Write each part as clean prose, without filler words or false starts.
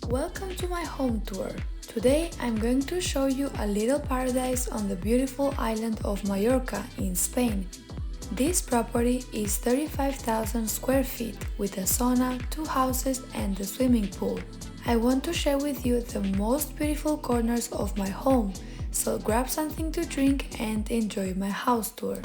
Welcome to my home tour. Today I'm going to show you a little paradise on the beautiful island of Mallorca in Spain. This property is 35,000 square feet with a sauna, 2 houses and a swimming pool. I want to share with you the most beautiful corners of my home, so grab something to drink and enjoy my house tour.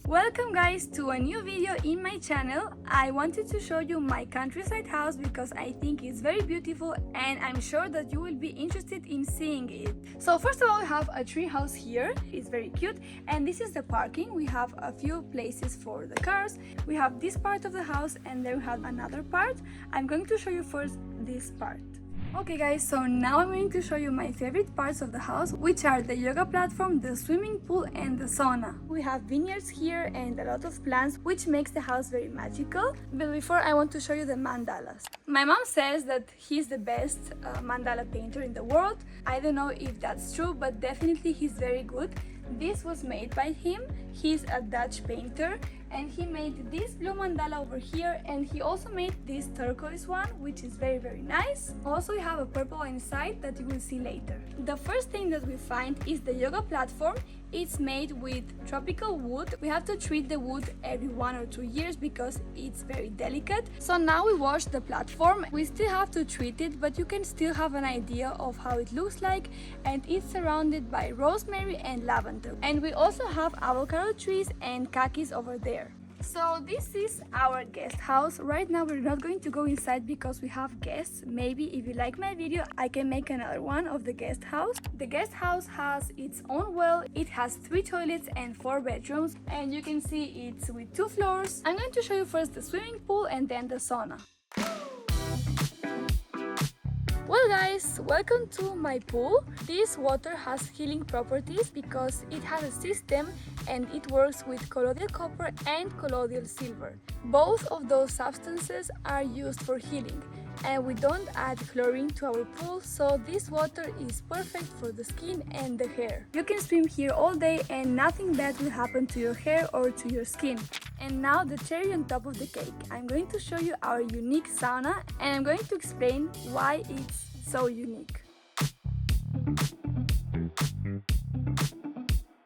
Welcome guys to a new video in my channel. I wanted to show you my countryside house because I think it's very beautiful and I'm sure that you will be interested in seeing it. So first of all, we have a tree house here. It's very cute, and this is the parking. We have a few places for the cars. We have this part of the house and then we have another part. I'm going to show you first this part. Okay guys, so now I'm going to show you my favorite parts of the house, which are the yoga platform, the swimming pool and the sauna. We have vineyards here and a lot of plants, which makes the house very magical. But before, I want to show you the mandalas. My mom says that he's the best mandala painter in the world. I don't know if that's true, but definitely he's very good. This was made by him. He's a Dutch painter and he made this blue mandala over here, and he also made this turquoise one, which is very nice. Also, we have a purple one inside that you will see later. The first thing that we find is the yoga platform. It's made with tropical wood. We have to treat the wood every 1 or 2 years because it's very delicate. So now we wash the platform. We still have to treat it, but you can still have an idea of how it looks like, and it's surrounded by rosemary and lavender. And we also have avocado trees and kakis over there. So this is our guest house. Right now we're not going to go inside because we have guests. Maybe if you like my video, I can make another one of the guest house. The guest house has its own well. It has 3 toilets and 4 bedrooms, and you can see it's with 2 floors. I'm going to show you first the swimming pool and then the sauna. Well guys, welcome to my pool. This water has healing properties because it has a system and it works with colloidal copper and colloidal silver. Both of those substances are used for healing, and we don't add chlorine to our pool, so this water is perfect for the skin and the hair. You can swim here all day and nothing bad will happen to your hair or to your skin. And now the cherry on top of the cake. I'm going to show you our unique sauna and I'm going to explain why it's so unique.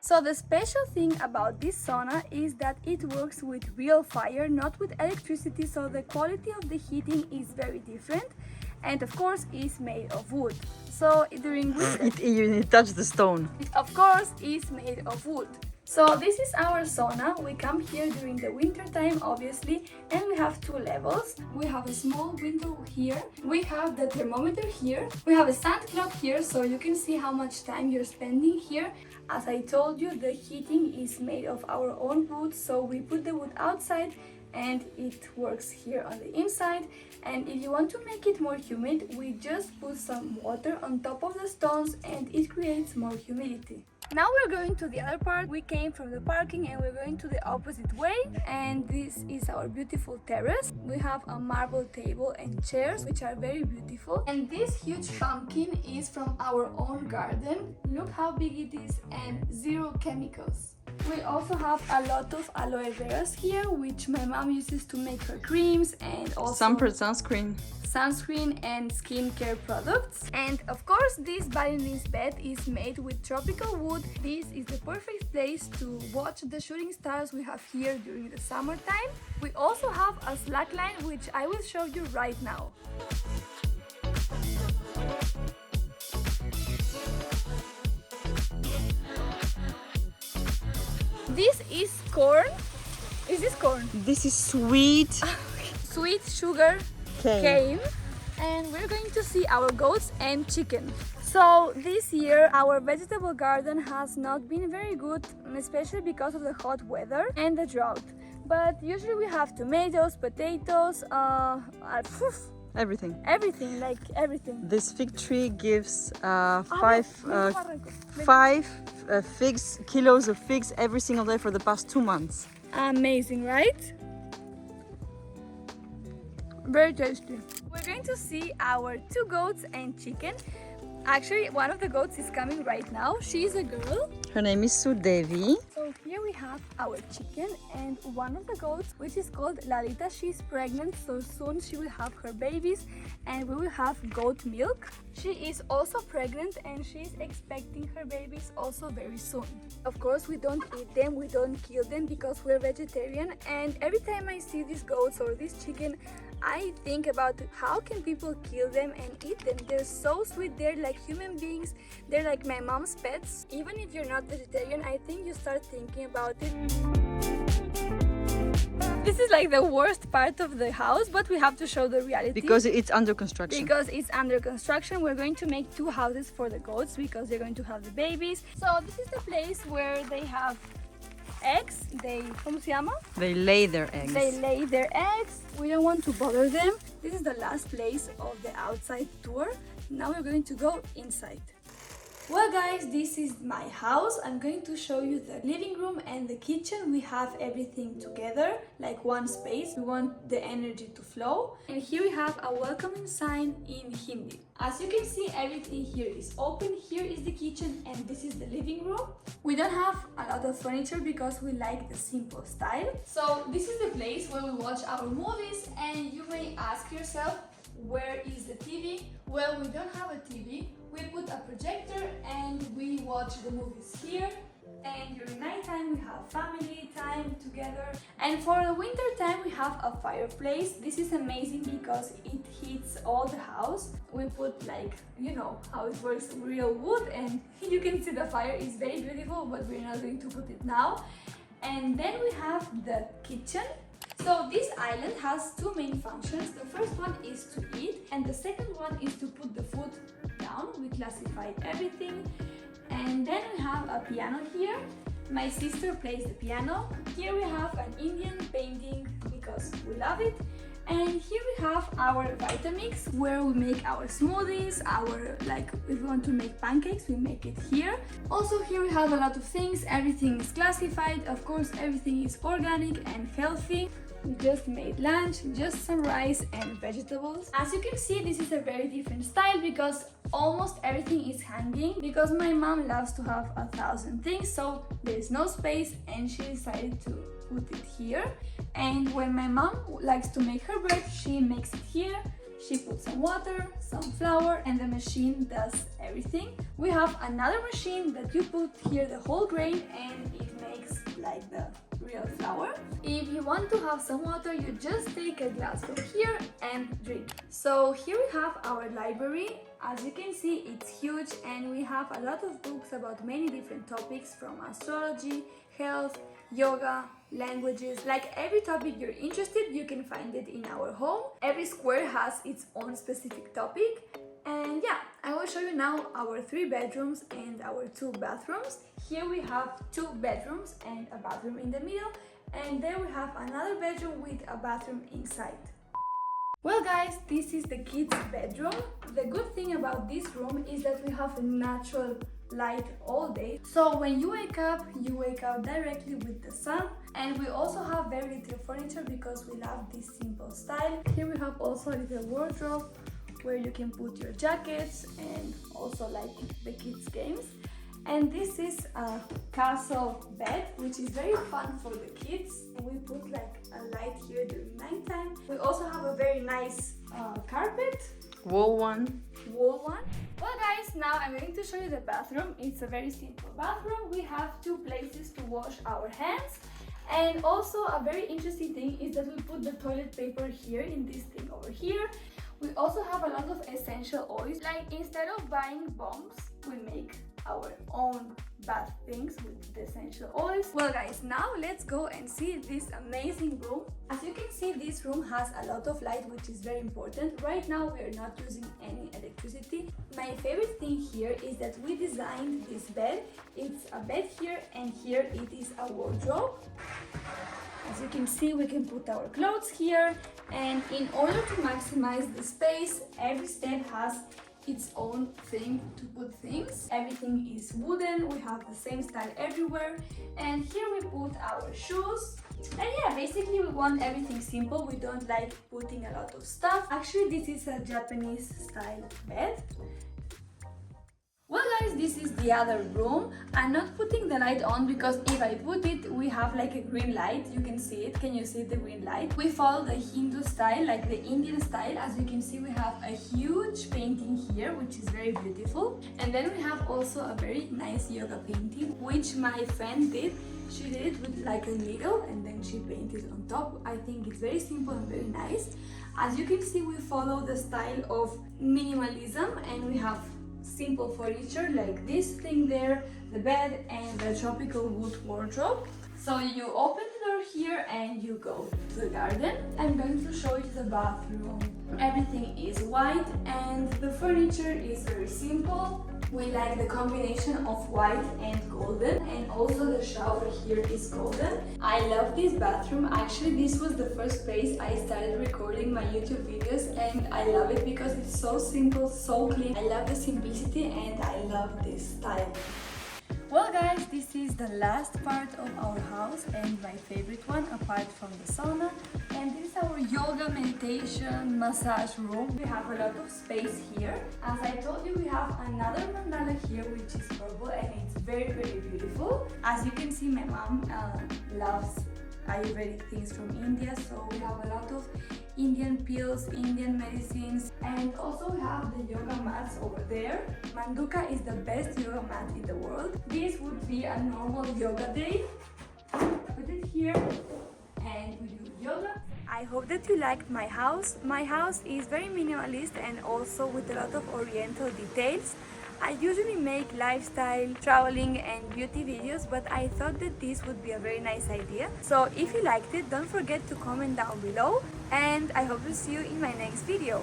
So the special thing about this sauna is that it works with real fire, not with electricity, so the quality of the heating is very different, and of course is made of wood. So during winter, you touch the stone. it of course is made of wood. So this is our sauna. We come here during the winter time, obviously, and we have 2 levels. We have a small window here. We have the thermometer here. We have a sand clock here, so you can see how much time you're spending here. As I told you, the heating is made of our own wood, so we put the wood outside and it works here on the inside. And if you want to make it more humid, we just put some water on top of the stones and it creates more humidity. Now we're going to the other part. We came from the parking and we're going to the opposite way, and this is our beautiful terrace. We have a marble table and chairs, which are very beautiful, and this huge pumpkin is from our own garden. Look how big it is, and 0 chemicals. We also have a lot of aloe veras here, which my mom uses to make her creams and also sunscreen and skincare products. And of course, this violinist bed is made with tropical wood. This is the perfect place to watch the shooting stars we have here during the summertime. We also have a slackline, which I will show you right now. This is corn. Is this corn? This is sweet Sugar cane. And we're going to see our goats and chicken. So this year our vegetable garden has not been very good, especially because of the hot weather and the drought. But usually we have tomatoes, potatoes, everything. Everything. This fig tree gives 5 kilos of figs every single day for the past 2 months. Amazing, right? Very tasty. We're going to see our 2 goats and chicken. Actually, one of the goats is coming right now. She's a girl. Her name is Sudevi. So here we have our chicken and one of the goats, which is called Lalita. She's pregnant, so soon she will have her babies and we will have goat milk. She is also pregnant and she's expecting her babies also very soon. Of course, we don't eat them, we don't kill them because we're vegetarian, and every time I see these goats or this chicken, I think about how can people kill them and eat them. They're so sweet, they're like human beings, they're like my mom's pets. Even if you're not vegetarian, I think you start thinking about it. This is like the worst part of the house, but we have to show the reality. Because it's under construction. Because it's under construction, we're going to make 2 houses for the goats because they're going to have the babies. So this is the place where they have eggs. ¿Cómo se llama? They lay their eggs. They lay their eggs. We don't want to bother them. This is the last place of the outside tour. Now we're going to go inside. Well guys, this is my house. I'm going to show you the living room and the kitchen. We have everything together, like one space. We want the energy to flow. And here we have a welcoming sign in Hindi. As you can see, everything here is open. Here is the kitchen and this is the living room. We don't have a lot of furniture because we like the simple style. So this is the place where we watch our movies, and you may ask yourself, where is the TV? Well, we don't have a TV. We put a projector and we watch the movies here. And during nighttime we have family time together. And for the winter time we have a fireplace. This is amazing because it heats all the house. We put, like, you know how it works, real wood, and you can see the fire is very beautiful, but we're not going to put it now. And then we have the kitchen. So this island has 2 main functions. The first one is to eat and the second one is to put the food down. We classified everything. And then we have a piano here. My sister plays the piano. Here we have an Indian painting because we love it. And here we have our Vitamix where we make our smoothies, like if we want to make pancakes, we make it here. Also here we have a lot of things, everything is classified, of course everything is organic and healthy. We just made lunch, just some rice and vegetables. As you can see, this is a very different style because almost everything is hanging because my mom loves to have 1,000 things, so there is no space and she decided to put it here. And when my mom likes to make her bread, she makes it here. She puts some water, some flour, and the machine does everything. We have another machine that you put here the whole grain and it makes like the real flour. If you want to have some water, you just take a glass from here and drink. So here we have our library. As you can see, it's huge and we have a lot of books about many different topics, from astrology, health, yoga, languages. Like every topic you're interested, you can find it in our home. Every square has its own specific topic. And yeah, I will show you now our 3 bedrooms and our 2 bathrooms. Here we have 2 bedrooms and a bathroom in the middle, and there we have another bedroom with a bathroom inside. Well guys, this is the kids' bedroom. The good thing about this room is that we have a natural light all day. So when you wake up directly with the sun. And we also have very little furniture because we love this simple style. Here we have also a little wardrobe where you can put your jackets and also like the kids' games. And this is a castle bed, which is very fun for the kids. We put like a light here during nighttime. We also have a very nice carpet. Wool one. Well guys, now I'm going to show you the bathroom. It's a very simple bathroom. We have 2 places to wash our hands. And also a very interesting thing is that we put the toilet paper here in this thing over here. We also have a lot of essential oils. Like instead of buying bombs, we make our own bath things with the essential oils. Well guys, now let's go and see this amazing room. As you can see, this room has a lot of light, which is very important. Right now we are not using any electricity. My favorite thing here is that we designed this bed. It's a bed here, and here it is a wardrobe. As you can see, we can put our clothes here, and in order to maximize the space, every step has its own thing to put things. Everything is wooden, we have the same style everywhere, and here we put our shoes. And yeah, basically we want everything simple. We don't like putting a lot of stuff. Actually, this is a Japanese style bed. Well guys, this is the other room. I'm not putting the light on because if I put it, we have like a green light. You can see it. Can you see the green light? We follow the Hindu style, like the Indian style. As you can see, we have a huge painting here, which is very beautiful. And then we have also a very nice yoga painting, which my friend did. She did it with like a needle and then she painted on top. I think it's very simple and very nice. As you can see, we follow the style of minimalism and we have simple furniture like this thing there, the bed and the tropical wood wardrobe. So you open the door here and you go to the garden. I'm going to show you the bathroom. Everything is white and the furniture is very simple. We like the combination of white and golden, and also the shower here is golden. I love this bathroom. Actually, this was the first place I started recording my YouTube videos and I love it because it's so simple, so clean. I love the simplicity and I love this style. Well guys, this is the last part of our house and my favorite one apart from the sauna. And this is our yoga, meditation, massage room. We have a lot of space here. As I told you, we have another mandala here which is purple and it's very beautiful. As you can see, my mom loves Ayurvedic things from India, so we have a lot of Indian pills, Indian medicines, and also we have the yoga mats over there. Manduka is the best yoga mat in the world. This would be a normal yoga day. Put it here and we do yoga. I hope that you liked my house. My house is very minimalist and also with a lot of oriental details. I usually make lifestyle, traveling and beauty videos, but I thought that this would be a very nice idea. So if you liked it, don't forget to comment down below and I hope to see you in my next video.